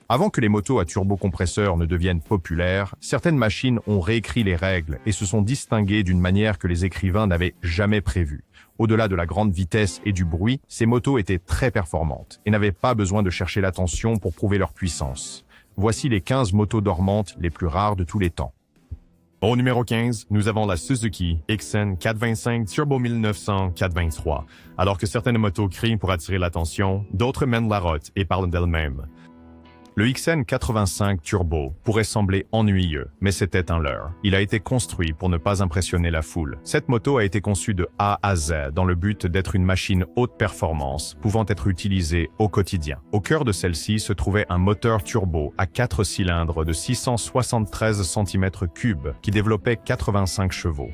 Avant que les motos à turbocompresseur ne deviennent populaires, certaines machines ont réécrit les règles et se sont distinguées d'une manière que les écrivains n'avaient jamais prévue. Au-delà de la grande vitesse et du bruit, ces motos étaient très performantes et n'avaient pas besoin de chercher l'attention pour prouver leur puissance. Voici les 15 motos dormantes les plus rares de tous les temps. Au numéro 15, nous avons la Suzuki XN 425 Turbo 1900 423. Alors que certaines motos crient pour attirer l'attention, d'autres mènent la route et parlent d'elles-mêmes. Le XN 85 Turbo pourrait sembler ennuyeux, mais c'était un leurre. Il a été construit pour ne pas impressionner la foule. Cette moto a été conçue de A à Z dans le but d'être une machine haute performance, pouvant être utilisée au quotidien. Au cœur de celle-ci se trouvait un moteur turbo à 4 cylindres de 673 cm3 qui développait 85 chevaux.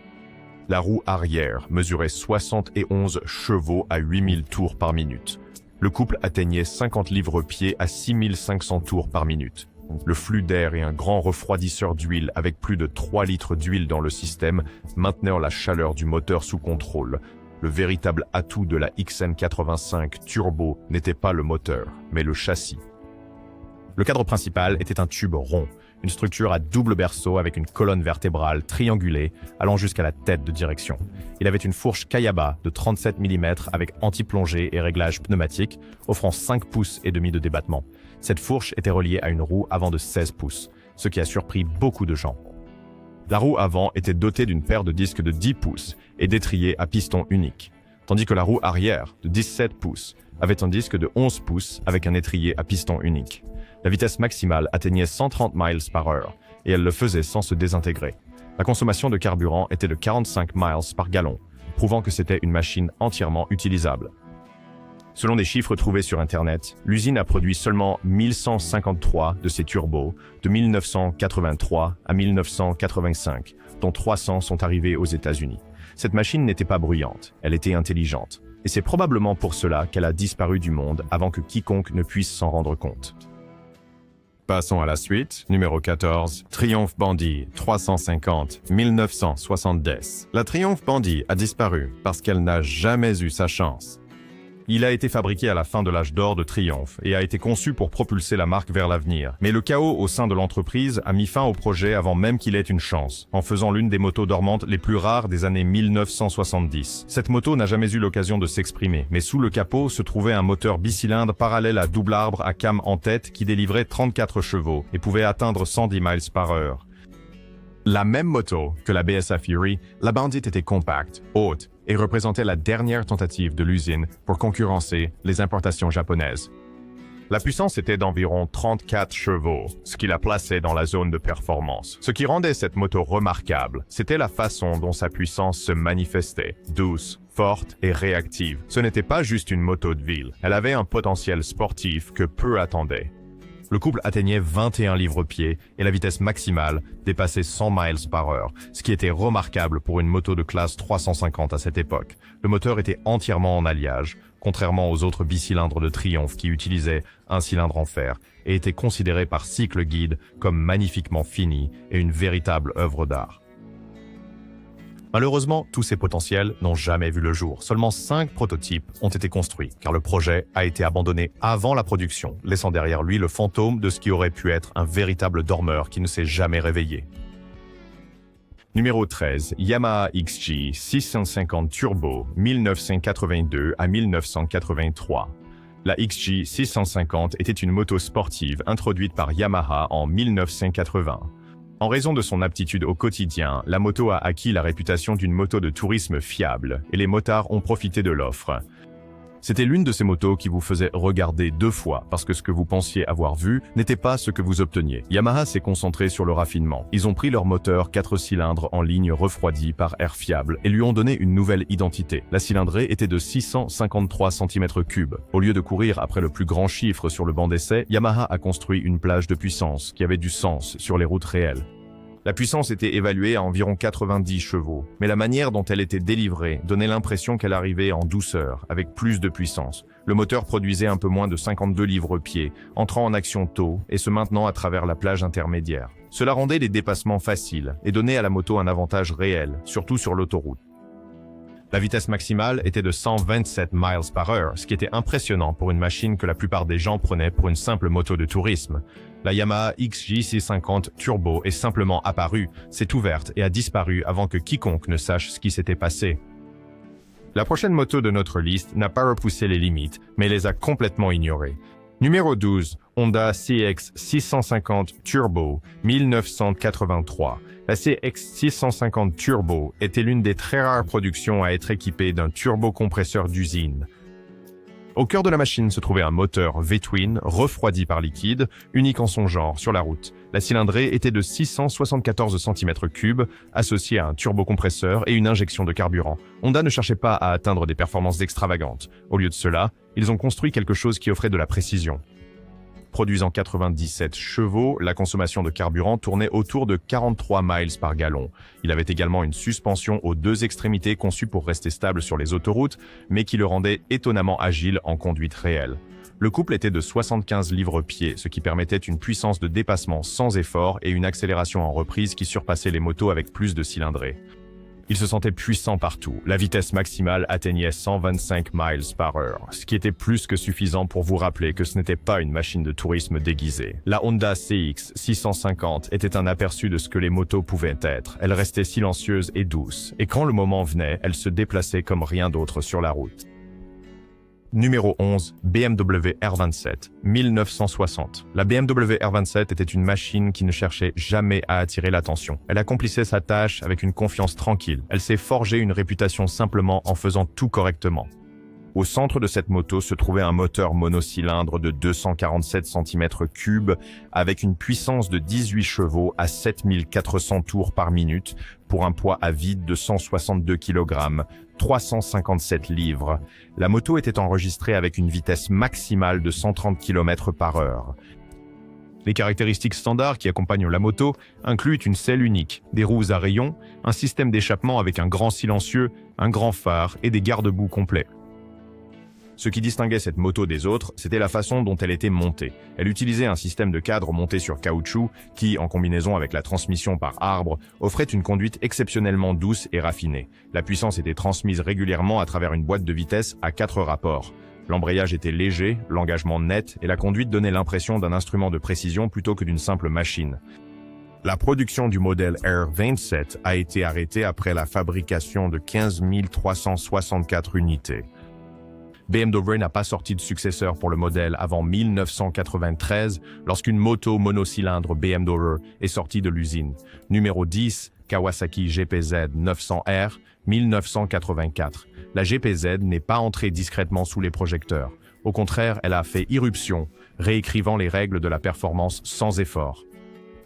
La roue arrière mesurait 71 chevaux à 8000 tours par minute. Le couple atteignait 50 livres-pieds à 6500 tours par minute. Le flux d'air et un grand refroidisseur d'huile avec plus de 3 litres d'huile dans le système maintenaient la chaleur du moteur sous contrôle. Le véritable atout de la XN85 Turbo n'était pas le moteur, mais le châssis. Le cadre principal était un tube rond, une structure à double berceau avec une colonne vertébrale triangulée allant jusqu'à la tête de direction. Il avait une fourche Kayaba de 37 mm avec anti-plongée et réglage pneumatique, offrant 5 pouces et demi de débattement. Cette fourche était reliée à une roue avant de 16 pouces, ce qui a surpris beaucoup de gens. La roue avant était dotée d'une paire de disques de 10 pouces et d'étriers à piston unique, tandis que la roue arrière, de 17 pouces, avait un disque de 11 pouces avec un étrier à piston unique. La vitesse maximale atteignait 130 miles par heure, et elle le faisait sans se désintégrer. La consommation de carburant était de 45 miles par gallon, prouvant que c'était une machine entièrement utilisable. Selon des chiffres trouvés sur Internet, l'usine a produit seulement 1153 de ces turbos de 1983 à 1985, dont 300 sont arrivés aux États-Unis. Cette machine n'était pas bruyante, elle était intelligente, et c'est probablement pour cela qu'elle a disparu du monde avant que quiconque ne puisse s'en rendre compte. Passons à la suite. Numéro 14. Triumph Bandit 350 1970. La Triumph Bandit a disparu parce qu'elle n'a jamais eu sa chance. Il a été fabriqué à la fin de l'âge d'or de Triumph et a été conçu pour propulser la marque vers l'avenir. Mais le chaos au sein de l'entreprise a mis fin au projet avant même qu'il ait une chance, en faisant l'une des motos dormantes les plus rares des années 1970. Cette moto n'a jamais eu l'occasion de s'exprimer, mais sous le capot se trouvait un moteur bicylindre parallèle à double arbre à cam en tête qui délivrait 34 chevaux et pouvait atteindre 110 miles par heure. La même moto que la BSA Fury, la Bandit était compacte, haute et représentait la dernière tentative de l'usine pour concurrencer les importations japonaises. La puissance était d'environ 34 chevaux, ce qui la plaçait dans la zone de performance. Ce qui rendait cette moto remarquable, c'était la façon dont sa puissance se manifestait, douce, forte et réactive. Ce n'était pas juste une moto de ville, elle avait un potentiel sportif que peu attendaient. Le couple atteignait 21 livres-pieds et la vitesse maximale dépassait 100 miles par heure, ce qui était remarquable pour une moto de classe 350 à cette époque. Le moteur était entièrement en alliage, contrairement aux autres bicylindres de Triumph qui utilisaient un cylindre en fer et étaient considérés par Cycle Guide comme magnifiquement fini et une véritable œuvre d'art. Malheureusement, tous ces potentiels n'ont jamais vu le jour. Seulement 5 prototypes ont été construits, car le projet a été abandonné avant la production, laissant derrière lui le fantôme de ce qui aurait pu être un véritable dormeur qui ne s'est jamais réveillé. Numéro 13. Yamaha XG 650 Turbo 1982 à 1983. La XG 650 était une moto sportive introduite par Yamaha en 1980. En raison de son aptitude au quotidien, la moto a acquis la réputation d'une moto de tourisme fiable et les motards ont profité de l'offre. C'était l'une de ces motos qui vous faisait regarder 2 fois parce que ce que vous pensiez avoir vu n'était pas ce que vous obteniez. Yamaha s'est concentré sur le raffinement. Ils ont pris leur moteur 4 cylindres en ligne refroidi par air fiable et lui ont donné une nouvelle identité. La cylindrée était de 653 cm3. Au lieu de courir après le plus grand chiffre sur le banc d'essai, Yamaha a construit une plage de puissance qui avait du sens sur les routes réelles. La puissance était évaluée à environ 90 chevaux, mais la manière dont elle était délivrée donnait l'impression qu'elle arrivait en douceur, avec plus de puissance. Le moteur produisait un peu moins de 52 livres-pieds, entrant en action tôt et se maintenant à travers la plage intermédiaire. Cela rendait les dépassements faciles et donnait à la moto un avantage réel, surtout sur l'autoroute. La vitesse maximale était de 127 miles par heure, ce qui était impressionnant pour une machine que la plupart des gens prenaient pour une simple moto de tourisme. La Yamaha XJ650 Turbo est simplement apparue, s'est ouverte et a disparu avant que quiconque ne sache ce qui s'était passé. La prochaine moto de notre liste n'a pas repoussé les limites, mais les a complètement ignorées. Numéro 12, Honda CX650 Turbo, 1983. La CX650 Turbo était l'une des très rares productions à être équipée d'un turbocompresseur d'usine. Au cœur de la machine se trouvait un moteur V-twin refroidi par liquide, unique en son genre sur la route. La cylindrée était de 674 cm3, associée à un turbocompresseur et une injection de carburant. Honda ne cherchait pas à atteindre des performances extravagantes. Au lieu de cela, ils ont construit quelque chose qui offrait de la précision. Produisant 97 chevaux, la consommation de carburant tournait autour de 43 miles par gallon. Il avait également une suspension aux deux extrémités conçue pour rester stable sur les autoroutes, mais qui le rendait étonnamment agile en conduite réelle. Le couple était de 75 livres-pieds, ce qui permettait une puissance de dépassement sans effort et une accélération en reprise qui surpassait les motos avec plus de cylindrée. Il se sentait puissant partout. La vitesse maximale atteignait 125 miles par heure, ce qui était plus que suffisant pour vous rappeler que ce n'était pas une machine de tourisme déguisée. La Honda CX650 était un aperçu de ce que les motos pouvaient être. Elle restait silencieuse et douce, et quand le moment venait, elle se déplaçait comme rien d'autre sur la route. Numéro 11, BMW R27, 1960. La BMW R27 était une machine qui ne cherchait jamais à attirer l'attention. Elle accomplissait sa tâche avec une confiance tranquille. Elle s'est forgée une réputation simplement en faisant tout correctement. Au centre de cette moto se trouvait un moteur monocylindre de 247 cm3 avec une puissance de 18 chevaux à 7400 tours par minute pour un poids à vide de 162 kg, 357 livres. La moto était enregistrée avec une vitesse maximale de 130 km par heure. Les caractéristiques standards qui accompagnent la moto incluent une selle unique, des roues à rayons, un système d'échappement avec un grand silencieux, un grand phare et des garde-boue complets. Ce qui distinguait cette moto des autres, c'était la façon dont elle était montée. Elle utilisait un système de cadre monté sur caoutchouc qui, en combinaison avec la transmission par arbre, offrait une conduite exceptionnellement douce et raffinée. La puissance était transmise régulièrement à travers une boîte de vitesse à 4 rapports. L'embrayage était léger, l'engagement net et la conduite donnait l'impression d'un instrument de précision plutôt que d'une simple machine. La production du modèle R27 a été arrêtée après la fabrication de 15 364 unités. BMW n'a pas sorti de successeur pour le modèle avant 1993, lorsqu'une moto monocylindre BMW est sortie de l'usine. Numéro 10, Kawasaki GPZ 900R, 1984. La GPZ n'est pas entrée discrètement sous les projecteurs. Au contraire, elle a fait irruption, réécrivant les règles de la performance sans effort.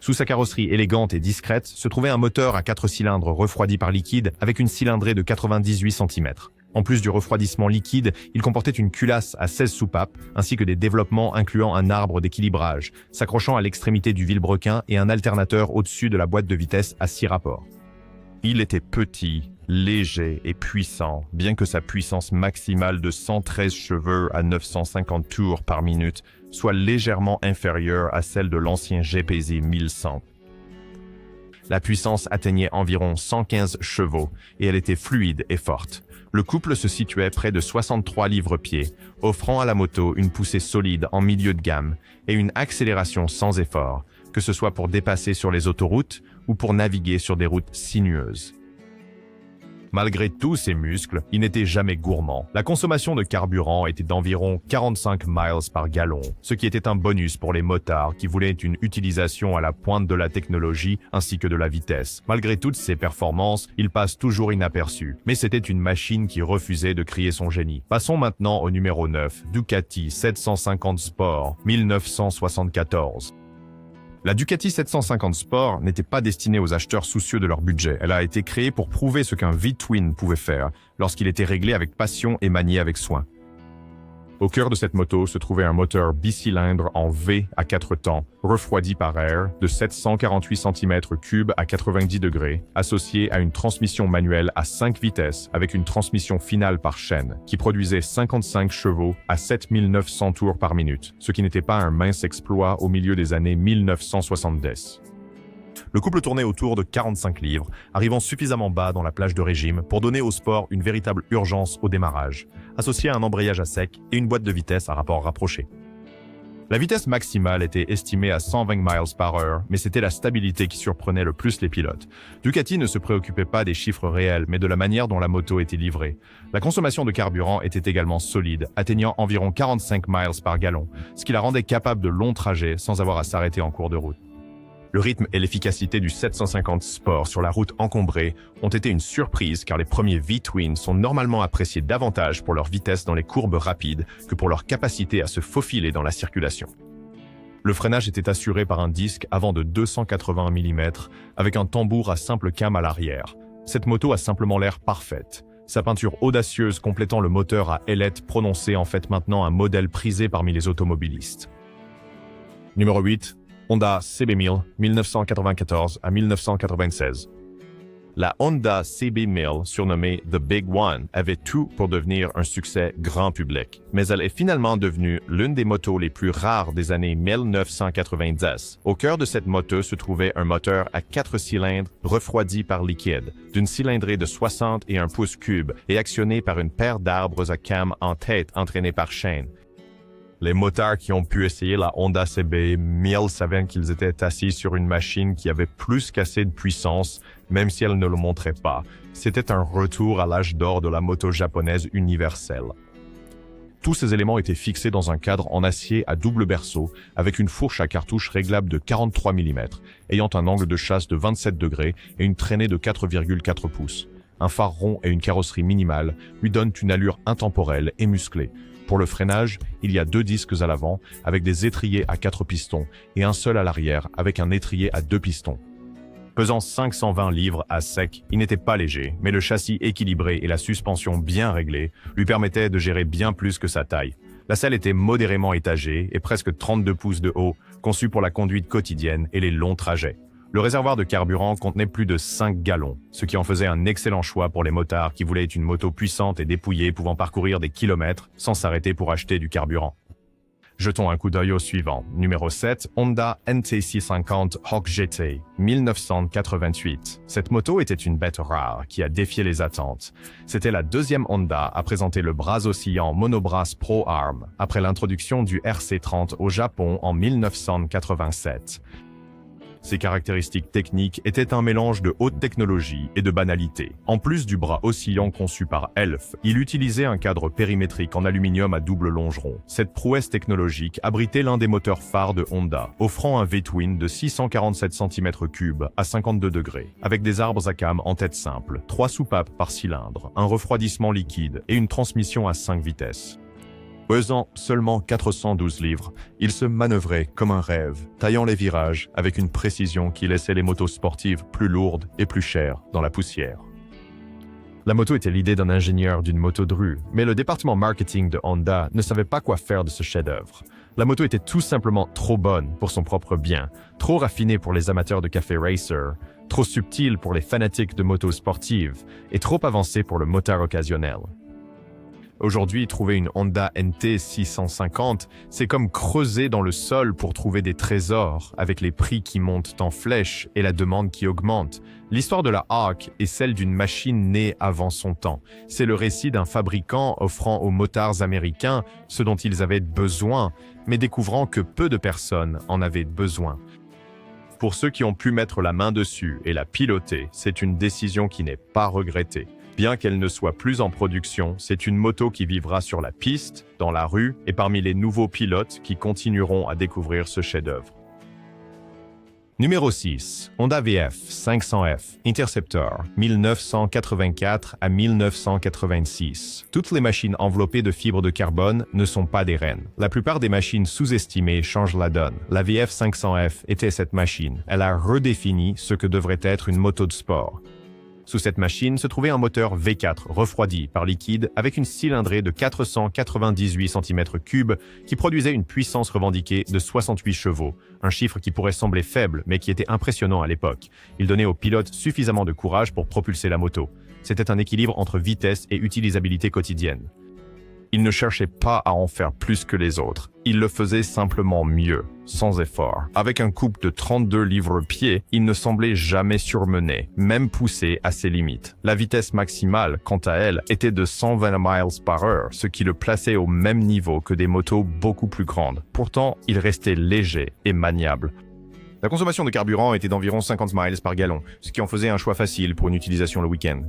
Sous sa carrosserie élégante et discrète se trouvait un moteur à 4 cylindres refroidi par liquide avec une cylindrée de 98 cm. En plus du refroidissement liquide, il comportait une culasse à 16 soupapes, ainsi que des développements incluant un arbre d'équilibrage, s'accrochant à l'extrémité du vilebrequin et un alternateur au-dessus de la boîte de vitesse à 6 rapports. Il était petit, léger et puissant, bien que sa puissance maximale de 113 chevaux à 950 tours par minute soit légèrement inférieure à celle de l'ancien GPZ 1100. La puissance atteignait environ 115 chevaux et elle était fluide et forte. Le couple se situait près de 63 livres-pieds, offrant à la moto une poussée solide en milieu de gamme et une accélération sans effort, que ce soit pour dépasser sur les autoroutes ou pour naviguer sur des routes sinueuses. Malgré tous ses muscles, il n'était jamais gourmand. La consommation de carburant était d'environ 45 miles par gallon, ce qui était un bonus pour les motards qui voulaient une utilisation à la pointe de la technologie ainsi que de la vitesse. Malgré toutes ses performances, il passe toujours inaperçu, mais c'était une machine qui refusait de crier son génie. Passons maintenant au numéro 9, Ducati 750 Sport, 1974. La Ducati 750 Sport n'était pas destinée aux acheteurs soucieux de leur budget. Elle a été créée pour prouver ce qu'un V-twin pouvait faire lorsqu'il était réglé avec passion et manié avec soin. Au cœur de cette moto se trouvait un moteur bicylindre en V à 4 temps, refroidi par air, de 748 cm3 à 90 degrés, associé à une transmission manuelle à 5 vitesses avec une transmission finale par chaîne, qui produisait 55 chevaux à 7900 tours par minute, ce qui n'était pas un mince exploit au milieu des années 1970. Le couple tournait autour de 45 livres, arrivant suffisamment bas dans la plage de régime pour donner au sport une véritable urgence au démarrage, associée à un embrayage à sec et une boîte de vitesse à rapport rapproché. La vitesse maximale était estimée à 120 miles par heure, mais c'était la stabilité qui surprenait le plus les pilotes. Ducati ne se préoccupait pas des chiffres réels, mais de la manière dont la moto était livrée. La consommation de carburant était également solide, atteignant environ 45 miles par gallon, ce qui la rendait capable de longs trajets sans avoir à s'arrêter en cours de route. Le rythme et l'efficacité du 750 Sport sur la route encombrée ont été une surprise car les premiers V-Twin sont normalement appréciés davantage pour leur vitesse dans les courbes rapides que pour leur capacité à se faufiler dans la circulation. Le freinage était assuré par un disque avant de 280 mm avec un tambour à simple cam à l'arrière. Cette moto a simplement l'air parfaite. Sa peinture audacieuse complétant le moteur à ailette prononcée en fait maintenant un modèle prisé parmi les automobilistes. Numéro 8. Honda CB1000, 1994 à 1996. La Honda CB1000, surnommée The Big One, avait tout pour devenir un succès grand public, mais elle est finalement devenue l'une des motos les plus rares des années 1990. Au cœur de cette moto se trouvait un moteur à 4 cylindres refroidi par liquide, d'une cylindrée de 61 pouces cubes et actionné par une paire d'arbres à cam en tête entraînée par chaîne. Les motards qui ont pu essayer la Honda CB1000 savaient qu'ils étaient assis sur une machine qui avait plus qu'assez de puissance, même si elle ne le montrait pas. C'était un retour à l'âge d'or de la moto japonaise universelle. Tous ces éléments étaient fixés dans un cadre en acier à double berceau, avec une fourche à cartouche réglable de 43 mm, ayant un angle de chasse de 27 degrés et une traînée de 4,4 pouces. Un phare rond et une carrosserie minimale lui donnent une allure intemporelle et musclée. Pour le freinage, il y a 2 disques à l'avant avec des étriers à 4 pistons et un seul à l'arrière avec un étrier à 2 pistons. Pesant 520 livres à sec, il n'était pas léger, mais le châssis équilibré et la suspension bien réglée lui permettaient de gérer bien plus que sa taille. La selle était modérément étagée et presque 32 pouces de haut, conçue pour la conduite quotidienne et les longs trajets. Le réservoir de carburant contenait plus de 5 gallons, ce qui en faisait un excellent choix pour les motards qui voulaient une moto puissante et dépouillée pouvant parcourir des kilomètres sans s'arrêter pour acheter du carburant. Jetons un coup d'œil au suivant. Numéro 7, Honda NT650 Hawk GT, 1988. Cette moto était une bête rare qui a défié les attentes. C'était la deuxième Honda à présenter le bras oscillant monobrace Pro Arm après l'introduction du RC30 au Japon en 1987. Ses caractéristiques techniques étaient un mélange de haute technologie et de banalité. En plus du bras oscillant conçu par Elf, il utilisait un cadre périmétrique en aluminium à double longeron. Cette prouesse technologique abritait l'un des moteurs phares de Honda, offrant un V-Twin de 647 cm3 à 52 degrés, avec des arbres à cam en tête simple, 3 soupapes par cylindre, un refroidissement liquide et une transmission à 5 vitesses. Pesant seulement 412 livres, il se manœuvrait comme un rêve, taillant les virages avec une précision qui laissait les motos sportives plus lourdes et plus chères dans la poussière. La moto était l'idée d'un ingénieur d'une moto de rue, mais le département marketing de Honda ne savait pas quoi faire de ce chef-d'œuvre. La moto était tout simplement trop bonne pour son propre bien, trop raffinée pour les amateurs de café racer, trop subtile pour les fanatiques de motos sportives et trop avancée pour le motard occasionnel. Aujourd'hui, trouver une Honda NT650, c'est comme creuser dans le sol pour trouver des trésors, avec les prix qui montent en flèche et la demande qui augmente. L'histoire de la Hawk est celle d'une machine née avant son temps. C'est le récit d'un fabricant offrant aux motards américains ce dont ils avaient besoin, mais découvrant que peu de personnes en avaient besoin. Pour ceux qui ont pu mettre la main dessus et la piloter, c'est une décision qui n'est pas regrettée. Bien qu'elle ne soit plus en production, c'est une moto qui vivra sur la piste, dans la rue et parmi les nouveaux pilotes qui continueront à découvrir ce chef-d'œuvre. Numéro 6. Honda VF 500F Interceptor 1984 à 1986. Toutes les machines enveloppées de fibres de carbone ne sont pas des reines. La plupart des machines sous-estimées changent la donne. La VF 500F était cette machine. Elle a redéfini ce que devrait être une moto de sport. Sous cette machine se trouvait un moteur V4 refroidi par liquide avec une cylindrée de 498 cm3 qui produisait une puissance revendiquée de 68 chevaux, un chiffre qui pourrait sembler faible mais qui était impressionnant à l'époque. Il donnait aux pilotes suffisamment de courage pour propulser la moto. C'était un équilibre entre vitesse et utilisabilité quotidienne. Il ne cherchait pas à en faire plus que les autres. Il le faisait simplement mieux, sans effort. Avec un couple de 32 livres-pied, il ne semblait jamais surmener, même poussé à ses limites. La vitesse maximale, quant à elle, était de 120 miles par heure, ce qui le plaçait au même niveau que des motos beaucoup plus grandes. Pourtant, il restait léger et maniable. La consommation de carburant était d'environ 50 miles par gallon, ce qui en faisait un choix facile pour une utilisation le week-end.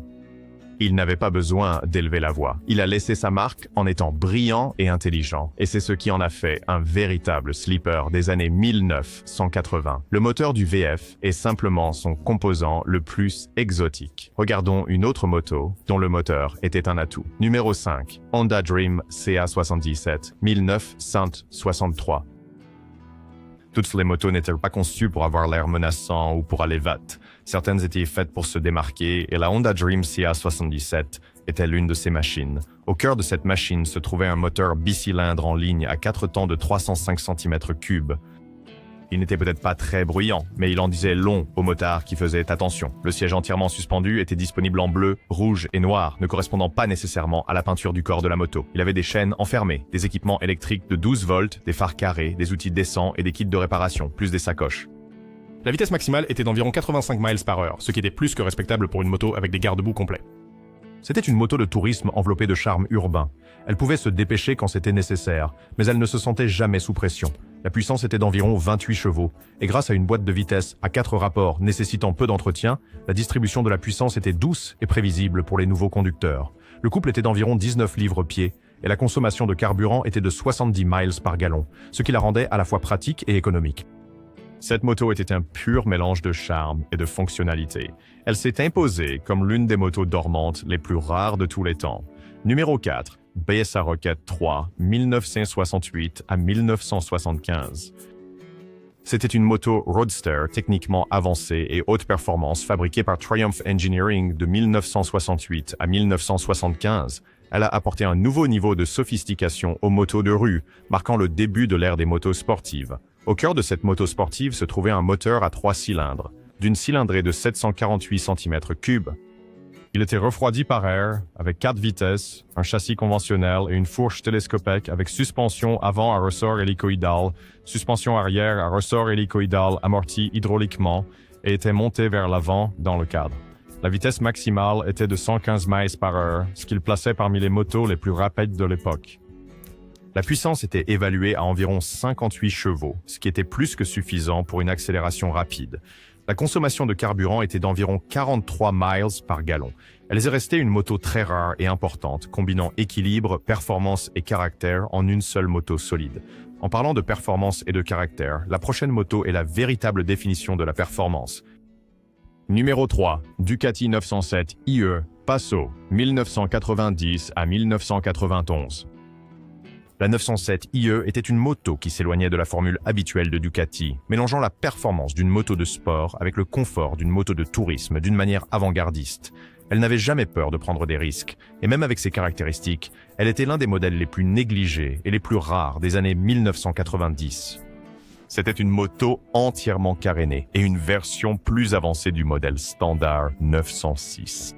Il n'avait pas besoin d'élever la voix. Il a laissé sa marque en étant brillant et intelligent. Et c'est ce qui en a fait un véritable sleeper des années 1980. Le moteur du VF est simplement son composant le plus exotique. Regardons une autre moto dont le moteur était un atout. Numéro 5. Honda Dream CA77 1963. Toutes les motos n'étaient pas conçues pour avoir l'air menaçant ou pour aller vite. Certaines étaient faites pour se démarquer et la Honda Dream CA77 était l'une de ces machines. Au cœur de cette machine se trouvait un moteur bicylindre en ligne à 4 temps de 305 cm3. Il n'était peut-être pas très bruyant, mais il en disait long au motard qui faisait attention. Le siège entièrement suspendu était disponible en bleu, rouge et noir, ne correspondant pas nécessairement à la peinture du corps de la moto. Il avait des chaînes enfermées, des équipements électriques de 12 volts, des phares carrés, des outils descente et des kits de réparation, plus des sacoches. La vitesse maximale était d'environ 85 miles par heure, ce qui était plus que respectable pour une moto avec des garde-boue complets. C'était une moto de tourisme enveloppée de charme urbain. Elle pouvait se dépêcher quand c'était nécessaire, mais elle ne se sentait jamais sous pression. La puissance était d'environ 28 chevaux, et grâce à une boîte de vitesse à 4 rapports nécessitant peu d'entretien, la distribution de la puissance était douce et prévisible pour les nouveaux conducteurs. Le couple était d'environ 19 livres-pied, et la consommation de carburant était de 70 miles par gallon, ce qui la rendait à la fois pratique et économique. Cette moto était un pur mélange de charme et de fonctionnalité. Elle s'est imposée comme l'une des motos dormantes les plus rares de tous les temps. Numéro 4, BSA Rocket 3, 1968 à 1975. C'était une moto roadster techniquement avancée et haute performance fabriquée par Triumph Engineering de 1968 à 1975. Elle a apporté un nouveau niveau de sophistication aux motos de rue, marquant le début de l'ère des motos sportives. Au cœur de cette moto sportive se trouvait un moteur à 3 cylindres, d'une cylindrée de 748 cm3. Il était refroidi par air, avec 4 vitesses, un châssis conventionnel et une fourche télescopique avec suspension avant à ressort hélicoïdal, suspension arrière à ressort hélicoïdal amorti hydrauliquement et était monté vers l'avant dans le cadre. La vitesse maximale était de 115 miles par heure, ce qui le plaçait parmi les motos les plus rapides de l'époque. La puissance était évaluée à environ 58 chevaux, ce qui était plus que suffisant pour une accélération rapide. La consommation de carburant était d'environ 43 miles par gallon. Elle est restée une moto très rare et importante, combinant équilibre, performance et caractère en une seule moto solide. En parlant de performance et de caractère, la prochaine moto est la véritable définition de la performance. Numéro 3, Ducati 907 IE, Passo, 1990 à 1991. La 907 IE était une moto qui s'éloignait de la formule habituelle de Ducati, mélangeant la performance d'une moto de sport avec le confort d'une moto de tourisme d'une manière avant-gardiste. Elle n'avait jamais peur de prendre des risques, et même avec ses caractéristiques, elle était l'un des modèles les plus négligés et les plus rares des années 1990. C'était une moto entièrement carénée et une version plus avancée du modèle standard 906.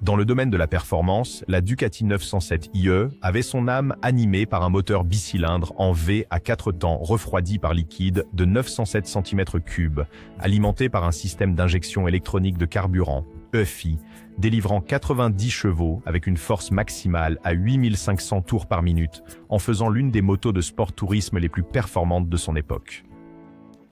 Dans le domaine de la performance, la Ducati 907 IE avait son âme animée par un moteur bicylindre en V à 4 temps refroidi par liquide de 907 cm3, alimenté par un système d'injection électronique de carburant, EFI, délivrant 90 chevaux avec une force maximale à 8500 tours par minute, en faisant l'une des motos de sport tourisme les plus performantes de son époque.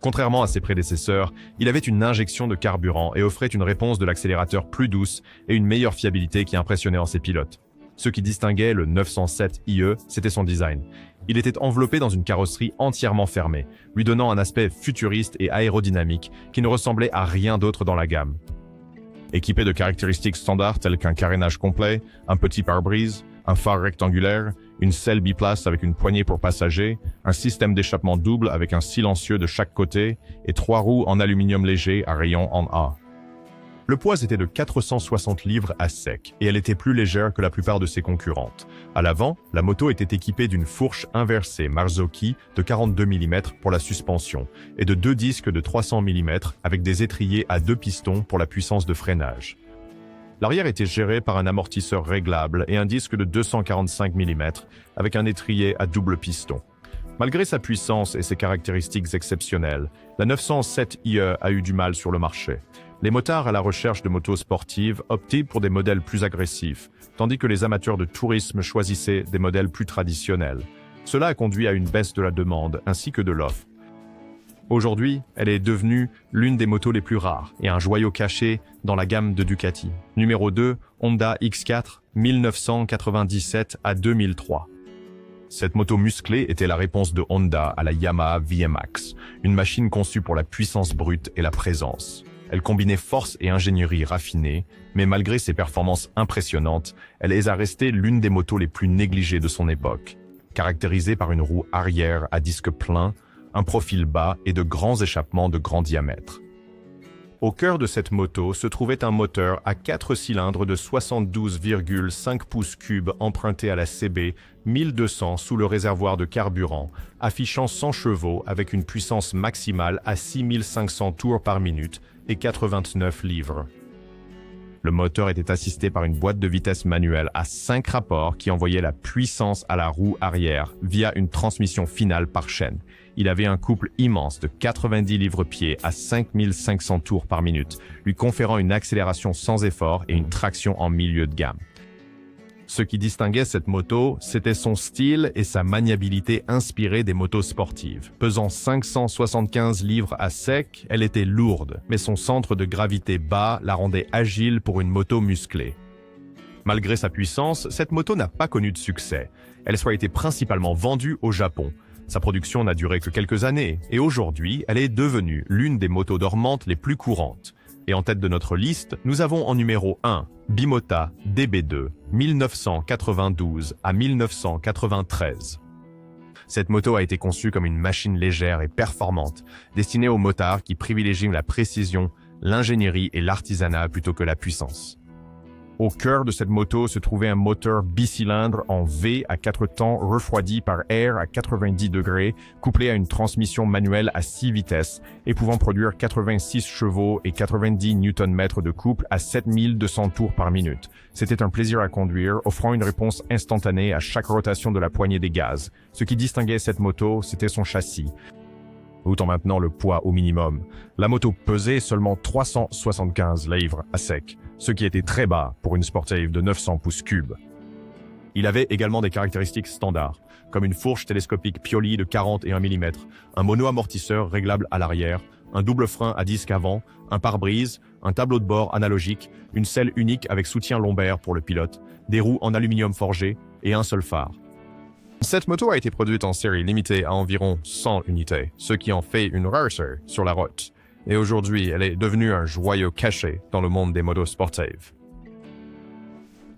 Contrairement à ses prédécesseurs, il avait une injection de carburant et offrait une réponse de l'accélérateur plus douce et une meilleure fiabilité qui impressionnait en ses pilotes. Ce qui distinguait le 907 IE, c'était son design. Il était enveloppé dans une carrosserie entièrement fermée, lui donnant un aspect futuriste et aérodynamique qui ne ressemblait à rien d'autre dans la gamme. Équipé de caractéristiques standards telles qu'un carénage complet, un petit pare-brise, un phare rectangulaire, une selle biplace avec une poignée pour passagers, un système d'échappement double avec un silencieux de chaque côté et 3 roues en aluminium léger à rayon en A. Le poids était de 460 livres à sec et elle était plus légère que la plupart de ses concurrentes. À l'avant, la moto était équipée d'une fourche inversée Marzocchi de 42 mm pour la suspension et de 2 disques de 300 mm avec des étriers à 2 pistons pour la puissance de freinage. L'arrière était géré par un amortisseur réglable et un disque de 245 mm avec un étrier à double piston. Malgré sa puissance et ses caractéristiques exceptionnelles, la 907 IE a eu du mal sur le marché. Les motards à la recherche de motos sportives optaient pour des modèles plus agressifs, tandis que les amateurs de tourisme choisissaient des modèles plus traditionnels. Cela a conduit à une baisse de la demande ainsi que de l'offre. Aujourd'hui, elle est devenue l'une des motos les plus rares et un joyau caché dans la gamme de Ducati. Numéro 2, Honda X4, 1997 à 2003. Cette moto musclée était la réponse de Honda à la Yamaha VMAX, une machine conçue pour la puissance brute et la présence. Elle combinait force et ingénierie raffinée, mais malgré ses performances impressionnantes, elle est à rester l'une des motos les plus négligées de son époque, caractérisée par une roue arrière à disque plein, un profil bas et de grands échappements de grand diamètre. Au cœur de cette moto se trouvait un moteur à 4 cylindres de 72,5 pouces cubes emprunté à la CB 1200 sous le réservoir de carburant, affichant 100 chevaux avec une puissance maximale à 6500 tours par minute et 89 livres. Le moteur était assisté par une boîte de vitesse manuelle à 5 rapports qui envoyait la puissance à la roue arrière via une transmission finale par chaîne. Il avait un couple immense de 90 livres-pieds à 5500 tours par minute, lui conférant une accélération sans effort et une traction en milieu de gamme. Ce qui distinguait cette moto, c'était son style et sa maniabilité inspirée des motos sportives. Pesant 575 livres à sec, elle était lourde, mais son centre de gravité bas la rendait agile pour une moto musclée. Malgré sa puissance, cette moto n'a pas connu de succès. Elle a été principalement vendue au Japon. Sa production n'a duré que quelques années, et aujourd'hui, elle est devenue l'une des motos dormantes les plus courantes. Et en tête de notre liste, nous avons en numéro 1, Bimota DB2, 1992 à 1993. Cette moto a été conçue comme une machine légère et performante, destinée aux motards qui privilégient la précision, l'ingénierie et l'artisanat plutôt que la puissance. Au cœur de cette moto se trouvait un moteur bicylindre en V à 4 temps refroidi par air à 90 degrés, couplé à une transmission manuelle à 6 vitesses et pouvant produire 86 chevaux et 90 Nm de couple à 7200 tours par minute. C'était un plaisir à conduire, offrant une réponse instantanée à chaque rotation de la poignée des gaz. Ce qui distinguait cette moto, c'était son châssis. Autant maintenant le poids au minimum. La moto pesait seulement 375 livres à sec, ce qui était très bas pour une sportive de 900 pouces cubes. Il avait également des caractéristiques standards, comme une fourche télescopique Pioli de 41 mm, un mono-amortisseur réglable à l'arrière, un double frein à disque avant, un pare-brise, un tableau de bord analogique, une selle unique avec soutien lombaire pour le pilote, des roues en aluminium forgé et un seul phare. Cette moto a été produite en série limitée à environ 100 unités, ce qui en fait une rareté sur la route. Et aujourd'hui, elle est devenue un joyau caché dans le monde des motos sportives.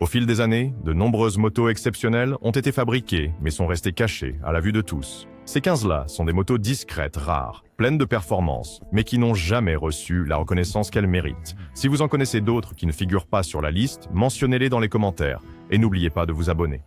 Au fil des années, de nombreuses motos exceptionnelles ont été fabriquées, mais sont restées cachées à la vue de tous. Ces 15-là sont des motos discrètes, rares, pleines de performances, mais qui n'ont jamais reçu la reconnaissance qu'elles méritent. Si vous en connaissez d'autres qui ne figurent pas sur la liste, mentionnez-les dans les commentaires, et n'oubliez pas de vous abonner.